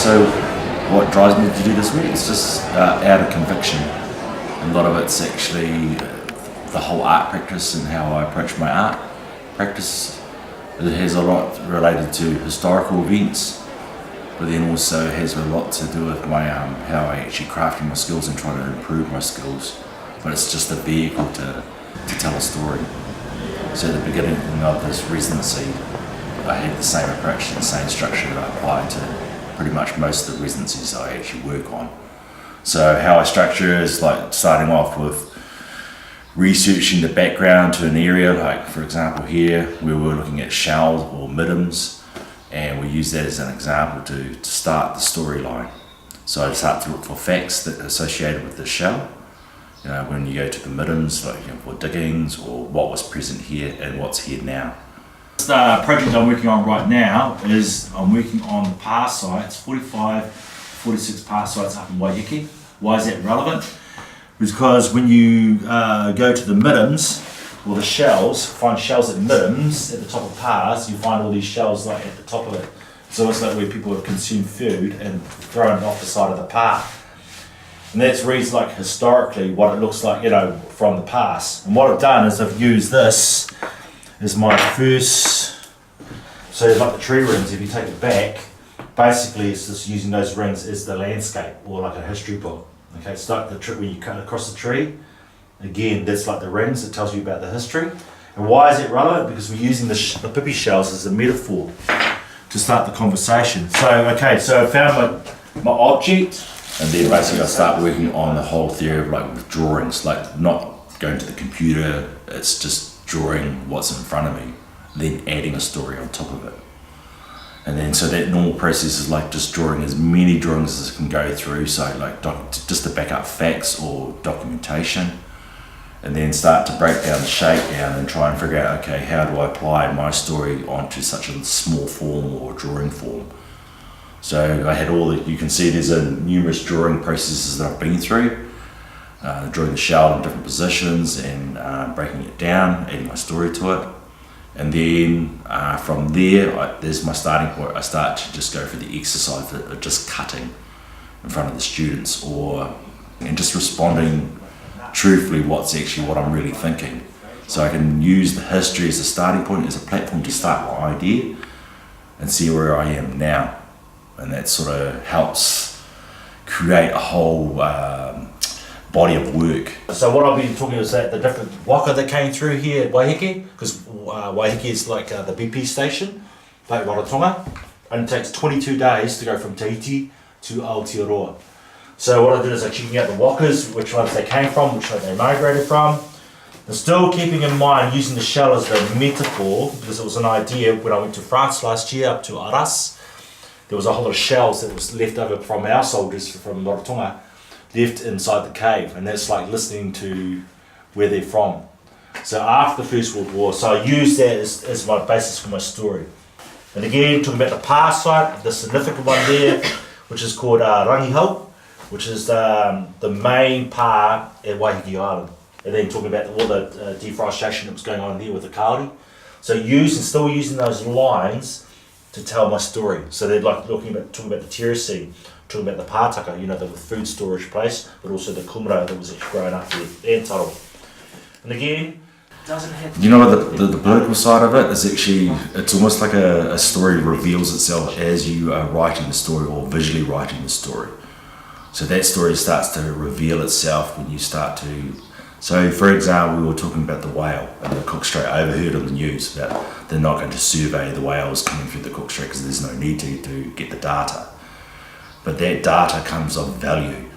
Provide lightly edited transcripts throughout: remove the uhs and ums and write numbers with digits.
So what drives me to do this work is just out of conviction. A lot of it's actually the whole art practice and how I approach my art practice. It has a lot related to historical events, but then also has a lot to do with my how I actually craft my skills and try to improve my skills. But it's just a vehicle to tell a story. So at the beginning of this residency, I had the same approach and the same structure that I applied to pretty much most of the residencies I actually work on. So how I structure is like starting off with researching the background to an area, like for example here, where we're looking at shells or middens, and we use that as an example to start the storyline. So I start to look for facts that are associated with the shell. You know, when you go to the middens, like for diggings or what was present here and what's here now. The project I'm working on right now is I'm working on the pā sites, 45, 46 pā sites up in Waiheke. Why is that relevant? Because when you go to the middens, or the shells, find shells at middens, at the top of pās, you find all these shells like at the top of it. So it's like where people have consumed food and thrown it off the side of the pā. And that's reads like historically what it looks like, you know, from the past. And what I've done is I've used this as my first, so like the tree rings, if you take it back, basically it's just using those rings as the landscape or like a history book. Okay, it's like the tree when you cut across the tree. Again, that's like the rings, it tells you about the history. And why is it relevant? Because we're using the pipi shells as a metaphor to start the conversation. So, okay, so I found my object, and then basically I start working on the whole theory of like with drawings, like not going to the computer, it's just drawing what's in front of me, then adding a story on top of it. And then so that normal process is like just drawing as many drawings as I can go through, so like just to back up facts or documentation, and then start to break down the shakedown and try and figure out, okay, how do I apply my story onto such a small form or drawing form. So I had all the, you can see there's numerous drawing processes that I've been through, drawing the shell in different positions and breaking it down, adding my story to it. And then from there, there's my starting point. I start to just go for the exercise of just cutting in front of the students and just responding truthfully what's actually what I'm really thinking. So I can use the history as a starting point, as a platform to start my idea and see where I am now. And that sort of helps create a whole body of work. So what I've been talking is that the different waka that came through here at Waiheke, because Waiheke is like the BP station, like Rarotonga, and it takes 22 days to go from Tahiti to Aotearoa. So what I did is I checking out the wakas, which ones they came from, which ones they migrated from, and still keeping in mind using the shell as the metaphor, because it was an idea when I went to France last year up to Arras. There was a whole lot of shells that was left over from our soldiers from Rarotonga, left inside the cave, and that's like listening to where they're from. So after the First World War, so I used that as my basis for my story. And again, talking about the pā site, the significant one there, which is called Rangihau, which is the main pā at Waiheke Island. And then talking about all the deforestation that was going on there with the Kāori. So still using those lines to tell my story. So they're like talking about the terracing, talking about the pātaka, you know, the food storage place, but also the kumara that was actually growing up there, and taro. And again, doesn't have to, you know, the political side of it is actually, it's almost like a story reveals itself as you are writing the story or visually writing the story. So that story starts to reveal itself when you start to. So for example, we were talking about the whale and the Cook Strait. I overheard on the news about they're not going to survey the whales coming through the Cook Strait because there's no need to get the data. But that data comes of value.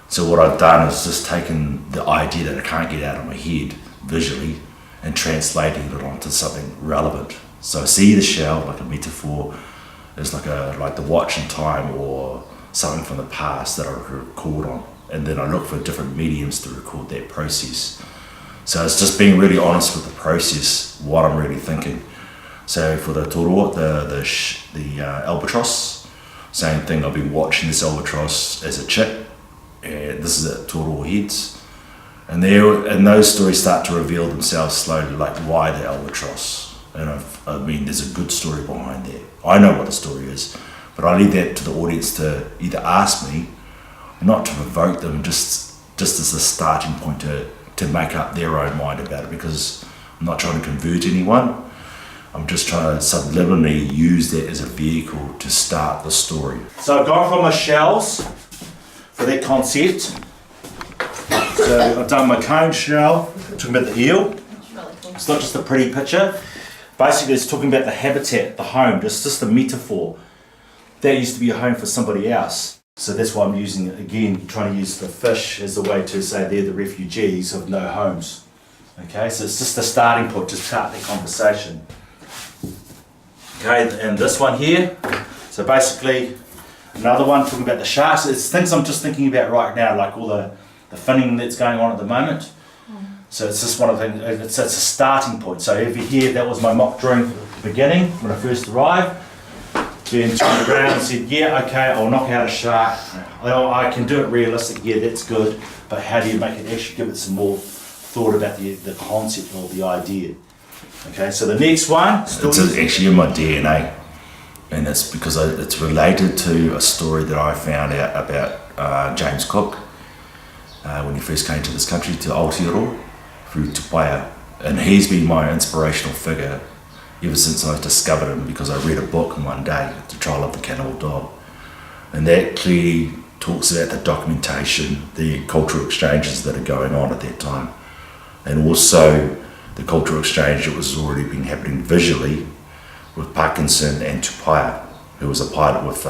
So what I've done is just taken the idea that I can't get out of my head visually and translating it onto something relevant. So I see the shell like a metaphor, as like the watch in time or something from the past that I record on. And then I look for different mediums to record that process. So it's just being really honest with the process, what I'm really thinking. So for the toro, the albatross, same thing, I've been watching this albatross as a chick, and this is at toro heads. And those stories start to reveal themselves slowly, like why the albatross. And I mean, there's a good story behind that. I know what the story is, But I leave that to the audience to either ask me, not to provoke them, just as a starting point to make up their own mind about it, because I'm not trying to convert anyone. I'm just trying to subliminally use that as a vehicle to start the story. So I've gone for Michel's for that concept. So I've done my cone shell, talking about the eel. It's not just a pretty picture. Basically it's talking about the habitat, the home, just a metaphor. That used to be a home for somebody else. So that's why I'm using it again, trying to use the fish as a way to say they're the refugees of no homes. Okay, so it's just a starting point to start the conversation. Okay, and this one here, so basically another one talking about the sharks. It's things I'm just thinking about right now, like all the finning that's going on at the moment. So it's just one of the things, it's a starting point. So over here, that was my mock drawing at the beginning when I first arrived. Then turned around and said, yeah, okay, I'll knock out a shark. I can do it realistic, yeah, that's good, but how do you make it actually give it some more thought about the concept or the idea? Okay, so the next one. It's actually in my DNA, and it's because it's related to a story that I found out about James Cook when he first came to this country, to Aotearoa, through Tupaia. And he's been my inspirational figure ever since I discovered him, because I read a book in one day, The Trial of the Cannibal Dog. And that clearly talks about the documentation, the cultural exchanges that are going on at that time. And also the cultural exchange that was already been happening visually with Parkinson and Tupaia, who was a pilot with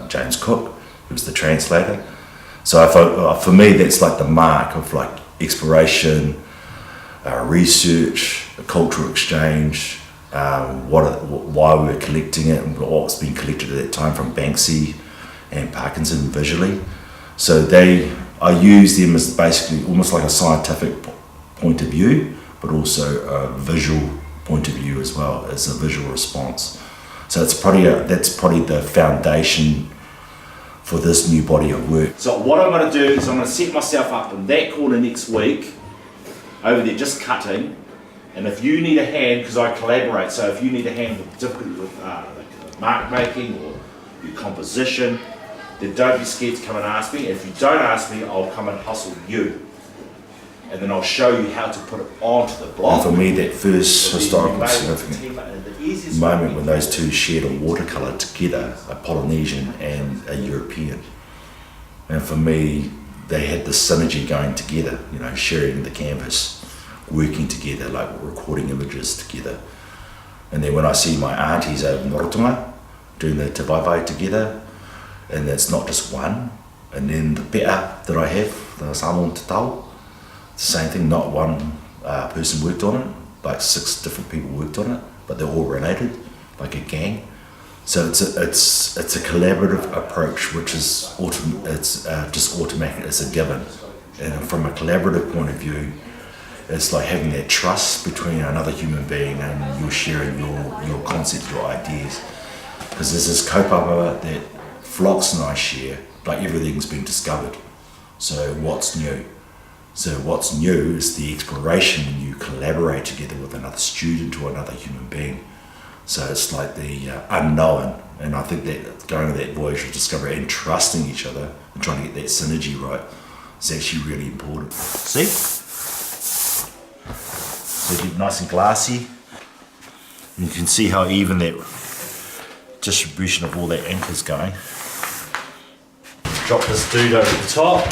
James Cook, who was the translator. So I thought, for me, that's like the mark of like exploration, research, a cultural exchange, why we were collecting it and what's been collected at that time from Banksy and Parkinson visually. So I use them as basically almost like a scientific point of view, but also a visual point of view as well, as a visual response. So that's probably the foundation for this new body of work. So what I'm going to do is I'm going to set myself up in that corner next week, over there just cutting, and if you need a hand, because I collaborate, so if you need a hand with mark making or your composition, then don't be scared to come and ask me. If you don't ask me, I'll come and hustle you. And then I'll show you how to put it onto the block. And for me, that first historical significant moment when those two shared a watercolour together, a Polynesian and a European. And for me, they had this synergy going together, you know, sharing the canvas, working together, like recording images together. And then when I see my aunties over in Rotunga doing the te vai together, and it's not just one, and then the pea that I have, the Samoan te tau, the same thing, not one person worked on it, like 6 different people worked on it, but they're all related, like a gang. So it's a collaborative approach, which is just automatic, it's a given. And from a collaborative point of view, it's like having that trust between another human being and you're sharing your concepts, your ideas. Because there's this kaupapa that Phlox and I share, like everything's been discovered. So what's new? So what's new is the exploration when you collaborate together with another student or another human being. So it's like the unknown, and I think that going on that voyage of discovery and trusting each other and trying to get that synergy right is actually really important. See? So keep it nice and glassy. And you can see how even that distribution of all that ink is going. Drop this dude over the top.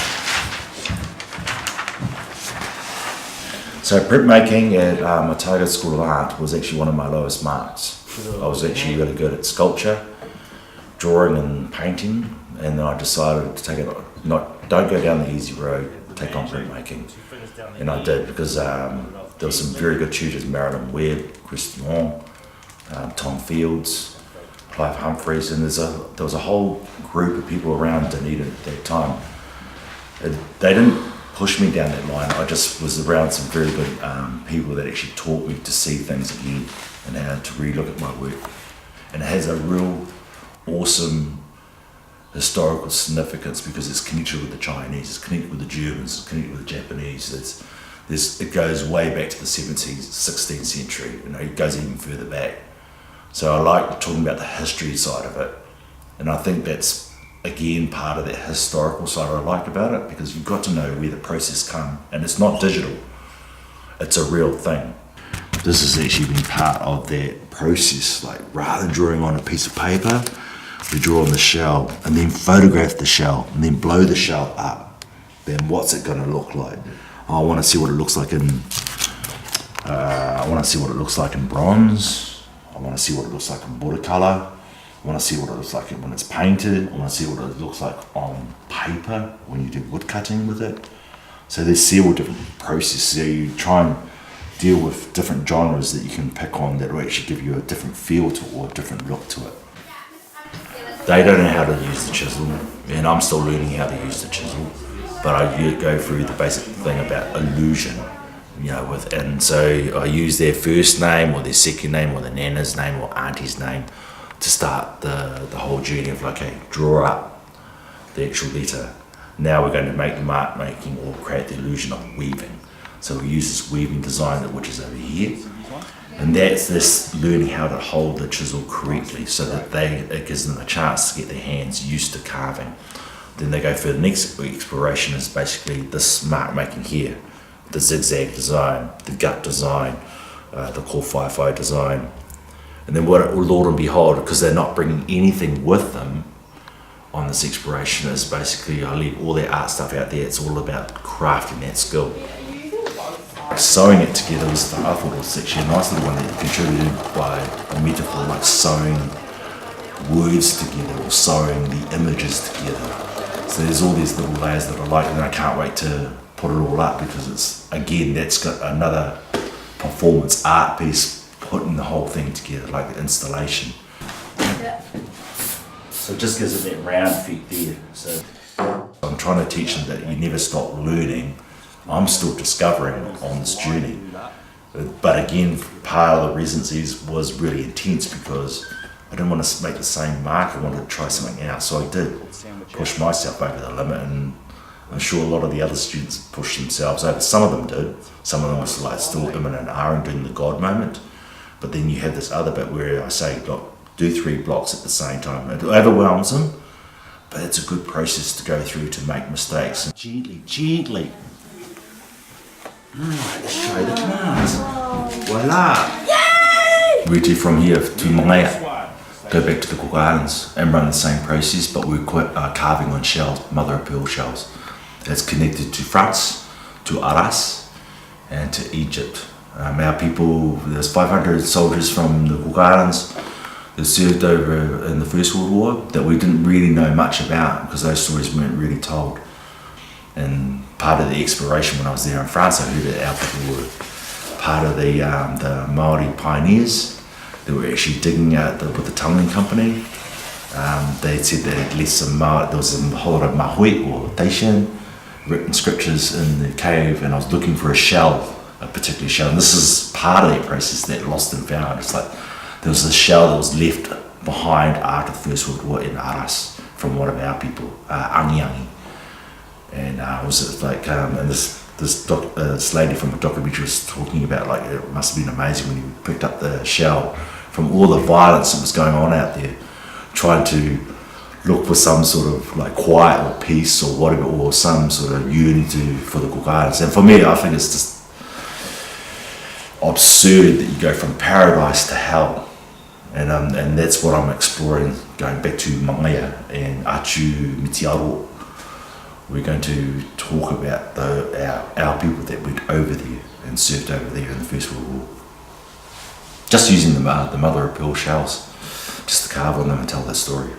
So printmaking at Mataga School of Art was actually one of my lowest marks. I was actually really good at sculpture, drawing and painting, and then I decided to take it, don't go down the easy road, take on printmaking. And I did, because there were some very good tutors, Marilyn Webb, Christy Long, Tom Fields, Clive Humphreys, and there was a whole group of people around Dunedin at that time. They didn't push me down that line. I just was around some very good people that actually taught me to see things again and how to re-look at my work. And it has a real awesome historical significance because it's connected with the Chinese, it's connected with the Germans, it's connected with the Japanese. It goes way back to the 17th, 16th century, you know, it goes even further back. So I like talking about the history side of it, And I think that's, again, part of that historical side I like about it, because you've got to know where the process come, and it's not digital, it's a real thing. This has actually been part of that process, like rather than drawing on a piece of paper, we draw on the shell and then photograph the shell and then blow the shell up. Then what's it going to look like? I want to see what it looks like in bronze. I want to see what it looks like in watercolor. I want to see what it looks like when it's painted. I want to see what it looks like on paper when you do wood cutting with it. So there's several different processes. So you try and deal with different genres that you can pick on that will actually give you a different feel to it or a different look to it. They don't know how to use the chisel, and I'm still learning how to use the chisel, but I go through the basic thing about illusion, and so I use their first name or their second name or the nana's name or auntie's name to start the whole journey of, okay, draw up the actual letter. Now we're going to make the mark making or create the illusion of weaving. So we use this weaving design, which is over here. And that's this learning how to hold the chisel correctly so that it gives them a chance to get their hands used to carving. Then they go for the next exploration is basically this mark making here, the zigzag design, the gut design, the kōwhaiwhai design. And then Lord and behold, because they're not bringing anything with them on this exploration, is basically I leave all their art stuff out there. It's all about crafting that skill. Sewing it together was, I thought, was actually a nice little one that contributed by a metaphor, like sewing words together or sewing the images together. So there's all these little layers that I like, and I can't wait to put it all up, because it's, again, that's got another performance art piece putting the whole thing together, like an installation. Yeah. So it just gives it that round feet there. So I'm trying to teach them that you never stop learning. I'm still discovering on this journey. But again, part of the residencies was really intense because I didn't want to make the same mark. I wanted to try something else. So I did push myself over the limit, and I'm sure a lot of the other students pushed themselves over. Some of them did. Some of them was like still imminent R and doing the God moment. But then you have this other bit where I say, look, do 3 blocks at the same time. It overwhelms them, but it's a good process to go through to make mistakes. And gently. Let's show the commands. Voila! Yay! We do from here to Mangea, go back to the Cook Islands and run the same process, but we're carving on shells, mother of pearl shells. It's connected to France, to Aras, and to Egypt. Our people, there's 500 soldiers from the Cook Islands that served over in the First World War that we didn't really know much about because those stories weren't really told. And part of the exploration when I was there in France, I heard that our people were part of the Maori pioneers that were actually digging out with the tunneling company. They said they had left some there was a whole lot of mahui or teishan written scriptures in the cave, and I was looking for a shell, a particular shell. And this is part of that process, that lost and found. It's like there was a shell that was left behind after the First World War in Aras from one of our people, Angi. And it was like, and this lady from the documentary was talking about, like, it must have been amazing when he picked up the shell from all the violence that was going on out there, trying to look for some sort of like quiet or peace or whatever, or some sort of unity for the Cook Islands. And for me, I think it's just absurd that you go from paradise to hell. And that's what I'm exploring, going back to Mangea and Achu Mitiaro. We're going to talk about our people that went over there and served over there in the First World War. Just using the mother of pearl shells, just to carve on them and tell that story.